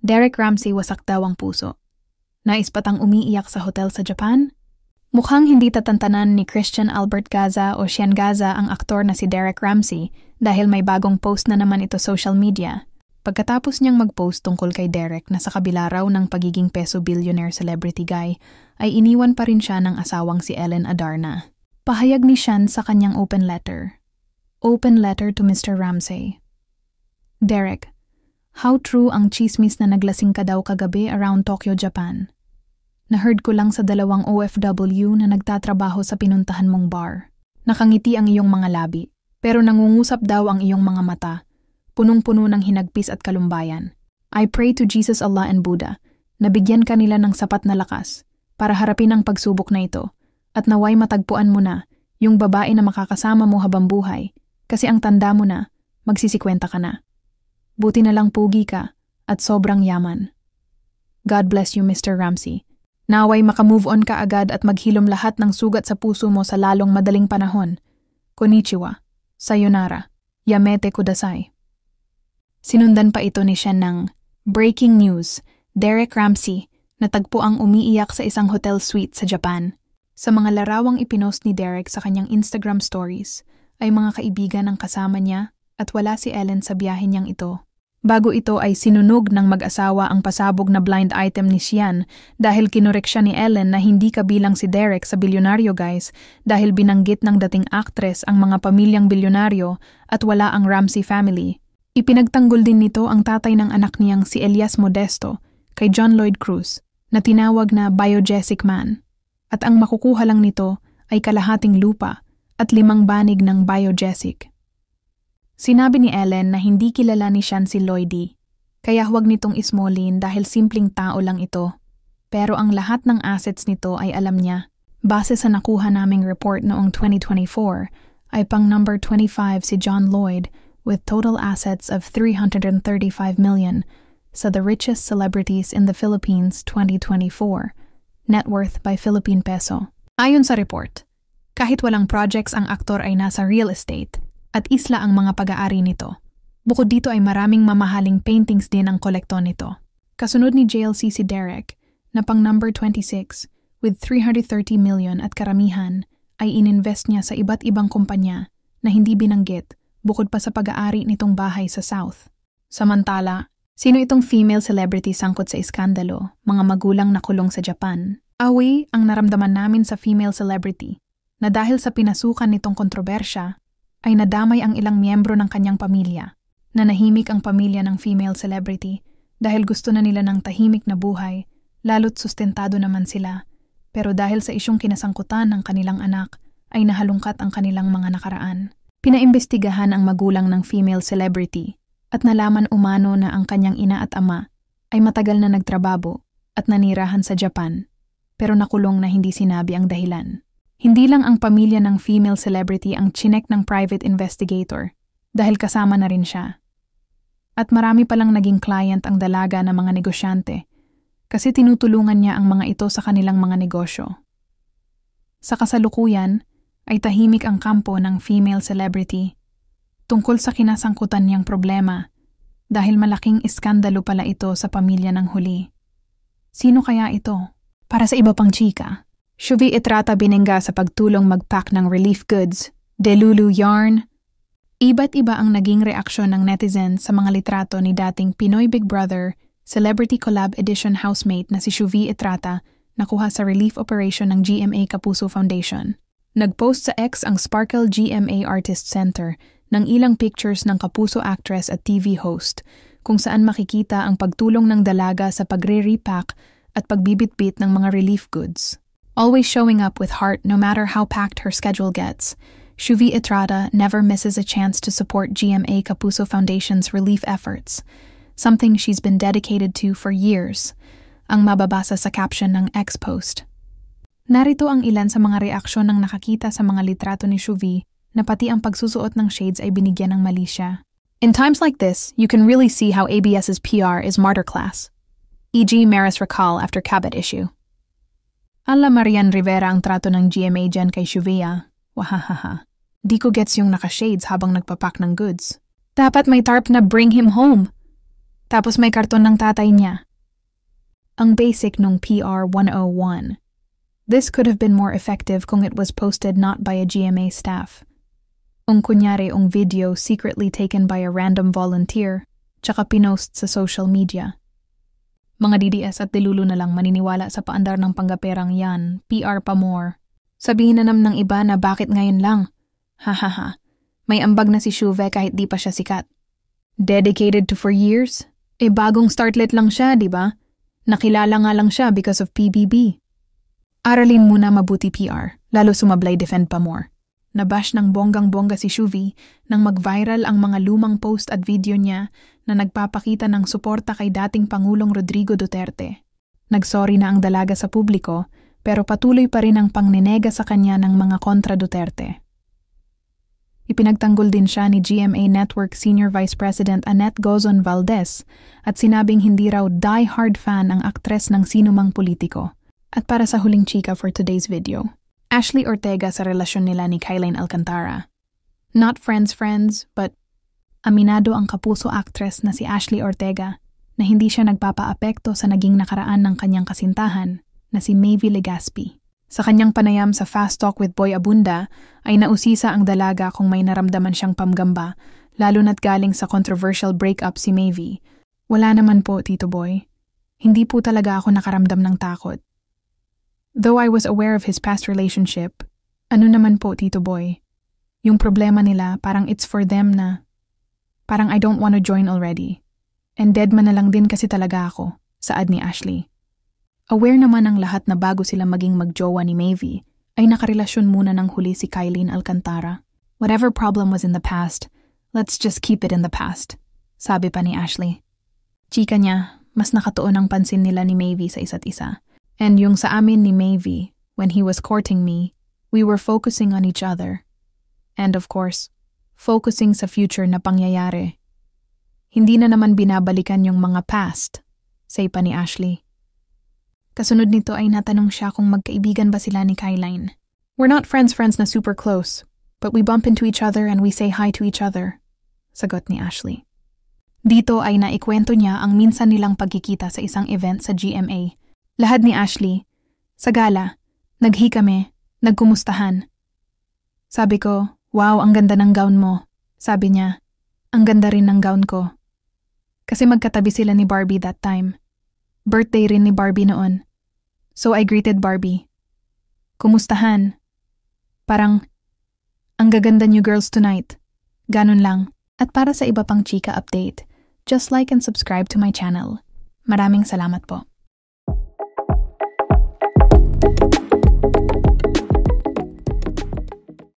Derek Ramsey wasak daw ang puso. Nais patang umiiyak sa hotel sa Japan? Mukhang hindi tatantanan ni Christian Albert Gaza o Sean Gaza ang aktor na si Derek Ramsey dahil may bagong post na naman ito social media. Pagkatapos niyang mag-post tungkol kay Derek na sa kabila raw ng pagiging peso billionaire celebrity guy, ay iniwan pa rin siya ng asawang si Ellen Adarna. Pahayag ni Sean sa kanyang open letter. Open letter to Mr. Ramsey. Derek, how true ang chismis na naglasing ka daw kagabi around Tokyo, Japan? Naheard ko lang sa 2 OFW na nagtatrabaho sa pinuntahan mong bar. Nakangiti ang iyong mga labi, pero nangungusap daw ang iyong mga mata, punong-puno ng hinagpis at kalumbayan. I pray to Jesus, Allah and Buddha, na bigyan ka nila ng sapat na lakas para harapin ang pagsubok na ito at naway matagpuan mo na yung babae na makakasama mo habang buhay kasi ang tanda mo na, magsisikwenta ka na. Buti na lang pugi ka at sobrang yaman. God bless you, Mr. Ramsey. Naway makamove on ka agad at maghilom lahat ng sugat sa puso mo sa lalong madaling panahon. Konnichiwa, sayonara, yamete kudasai. Sinundan pa ito ni Sean ng breaking news, Derek Ramsey, natagpo ang umiiyak sa isang hotel suite sa Japan. Sa mga larawang ipinost ni Derek sa kanyang Instagram stories, ay mga kaibigan ang kasama niya at wala si Ellen sa biyahe niyang ito. Bago ito ay sinunog ng mag-asawa ang pasabog na blind item ni Sean dahil kinorek siya ni Ellen na hindi kabilang si Derek sa bilyonaryo guys dahil binanggit ng dating aktres ang mga pamilyang bilyonaryo at wala ang Ramsey family. Ipinagtanggol din nito ang tatay ng anak niyang si Elias Modesto kay John Lloyd Cruz na tinawag na biogesic man at ang makukuha lang nito ay kalahating lupa at 5 banig ng biogesic. Sinabi ni Ellen na hindi kilala ni Sean si Lloydie, kaya huwag nitong ismolin dahil simpleng tao lang ito. Pero ang lahat ng assets nito ay alam niya. Base sa nakuha naming report noong 2024, ay pang number 25 si John Lloyd with total assets of 335 million sa The Richest Celebrities in the Philippines 2024, net worth by Philippine peso. Ayon sa report, kahit walang projects ang aktor ay nasa real estate, at isla ang mga pag-aari nito. Bukod dito ay maraming mamahaling paintings din ang kolekton nito. Kasunod ni JLC si Derek, na pang number 26, with 330 million at karamihan, ay ininvest niya sa iba't ibang kumpanya na hindi binanggit bukod pa sa pag-aari nitong bahay sa South. Samantala, sino itong female celebrity sangkot sa iskandalo, mga magulang na kulong sa Japan? Awi ang naramdaman namin sa female celebrity, na dahil sa pinasukan nitong kontrobersya, ay nadamay ang ilang miyembro ng kanyang pamilya. Nanahimik ang pamilya ng female celebrity dahil gusto na nila ng tahimik na buhay, lalo't sustentado naman sila. Pero dahil sa isyong kinasangkutan ng kanilang anak, ay nahalungkat ang kanilang mga nakaraan. Pinaimbestigahan ang magulang ng female celebrity at nalaman umano na ang kanyang ina at ama ay matagal na nagtrabaho at nanirahan sa Japan, pero nakulong na hindi sinabi ang dahilan. Hindi lang ang pamilya ng female celebrity ang chinek ng private investigator dahil kasama na rin siya. At marami palang naging client ang dalaga ng mga negosyante kasi tinutulungan niya ang mga ito sa kanilang mga negosyo. Sa kasalukuyan ay tahimik ang kampo ng female celebrity tungkol sa kinasangkutan niyang problema dahil malaking iskandalo pala ito sa pamilya ng huli. Sino kaya ito? Para sa iba pang chika, Shuvi Etrata binengga sa pagtulong mag-pack ng relief goods, Delulu yarn. Iba't iba ang naging reaksyon ng netizen sa mga litrato ni dating Pinoy Big Brother Celebrity Collab Edition housemate na si Shuvi Etrata nakuha sa relief operation ng GMA Kapuso Foundation. Nag-post sa X ang Sparkle GMA Artist Center ng ilang pictures ng Kapuso actress at TV host kung saan makikita ang pagtulong ng dalaga sa pagre-repack at pagbibitbit ng mga relief goods. Always showing up with heart no matter how packed her schedule gets, Shuvi Etrata never misses a chance to support GMA Kapuso Foundation's relief efforts, something she's been dedicated to for years, ang mababasa sa caption ng X post. Narito ang ilan sa mga reaksyon ng nakakita sa mga litrato ni Shuvi na pati ang pagsusuot ng shades ay binigyan ng mali siya. In times like this, you can really see how ABS's PR is martyr class. E.g. Maris Racal after Cabot issue. Ala Marian Rivera ang trato ng GMA dyan kay Shuvia. Wahahaha. Di ko gets yung naka-shades habang nagpapak ng goods. Dapat may tarp na bring him home. Tapos may karton ng tatay niya. Ang basic nung PR 101. This could have been more effective kung it was posted not by a GMA staff. Kunyari video secretly taken by a random volunteer, tsaka pinost sa social media. Mga DDS at dilulu na lang maniniwala sa paandar ng panggaperang yan, PR pa more. Sabihin na ng iba na bakit ngayon lang. Hahaha, may ambag na si Shuve kahit di pa siya sikat. Dedicated to for years? Bagong startlet lang siya, di ba? Nakilala nga lang siya because of PBB. Aralin muna mabuti PR, lalo sumablay defend pa more. Nabash ng bonggang-bongga si Shuvi nang mag-viral ang mga lumang post at video niya na nagpapakita ng suporta kay dating Pangulong Rodrigo Duterte. Nagsorry na ang dalaga sa publiko pero patuloy pa rin ang pangninega sa kanya ng mga kontra Duterte. Ipinagtanggol din siya ni GMA Network Senior Vice President Annette Gozon Valdez at sinabing hindi raw die-hard fan ang aktres ng sinumang politiko. At para sa huling chika for today's video, Ashley Ortega sa relasyon nila ni Kylene Alcantara. Not friends, but aminado ang kapuso actress na si Ashley Ortega na hindi siya nagpapaapekto sa naging nakaraan ng kanyang kasintahan na si Maevie Legaspi. Sa kanyang panayam sa Fast Talk with Boy Abunda ay nausisa ang dalaga kung may naramdaman siyang pamgamba lalo na't galing sa controversial breakup si Maevie. Wala naman po, Tito Boy. Hindi po talaga ako nakaramdam ng takot. Though I was aware of his past relationship, ano naman po, Tito Boy? Yung problema nila parang it's for them na parang I don't want to join already. And dead man na lang din kasi talaga ako, saad ni Ashley. Aware naman ang lahat na bago sila maging magjowa ni Maevie, ay nakarelasyon muna ng huli si Kylene Alcantara. Whatever problem was in the past, let's just keep it in the past, sabi pa ni Ashley. Chika niya, mas nakatuon ang pansin nila ni Maevie sa isa't isa. And yung sa amin ni Maevie, when he was courting me, we were focusing on each other. And of course, focusing sa future na pangyayari. Hindi na naman binabalikan yung mga past, say pa ni Ashley. Kasunod nito ay natanong siya kung magkaibigan ba sila ni Kylene. We're not friends na super close, but we bump into each other and we say hi to each other, sagot ni Ashley. Dito ay naikwento niya ang minsan nilang pagkikita sa isang event sa GMA. Lahad ni Ashley, sa gala, naghi kami, nagkumustahan. Sabi ko, wow, ang ganda ng gown mo. Sabi niya, ang ganda rin ng gown ko. Kasi magkatabi sila ni Barbie that time. Birthday rin ni Barbie noon. So I greeted Barbie. Kumustahan? Parang, ang gaganda niyo girls tonight. Ganun lang. At para sa iba pang chika update, just like and subscribe to my channel. Maraming salamat po.